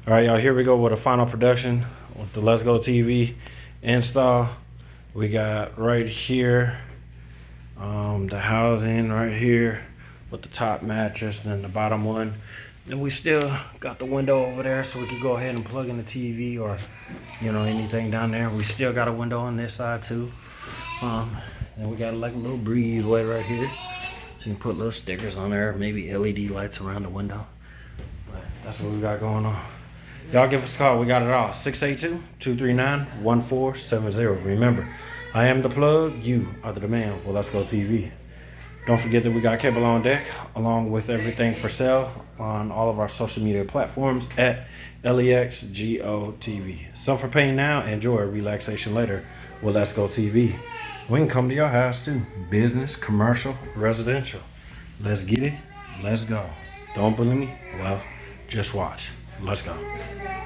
All right, y'all, here we go with a final production with the Let's Go TV install. We got right here the housing right here with the top mattress and then the bottom one. And we still got the window over there so we can go ahead and plug in the TV or, you know, anything down there. We still got a window on this side too. And we got like a little breezeway right here. So you can put little stickers on there, maybe LED lights around the window. But that's what we got going on. Y'all give us a call. We got it all. 682-239-1470. Remember, I am the plug. You are the demand. Well, Let's Go TV. Don't forget that we got cable on deck, along with everything for sale on all of our social media platforms at LEXGO TV. Some for pain now, enjoy relaxation later. Well, Let's Go TV. We can come to your house too. Business, commercial, residential. Let's get it. Let's go. Don't believe me? Well, just watch. Let's go.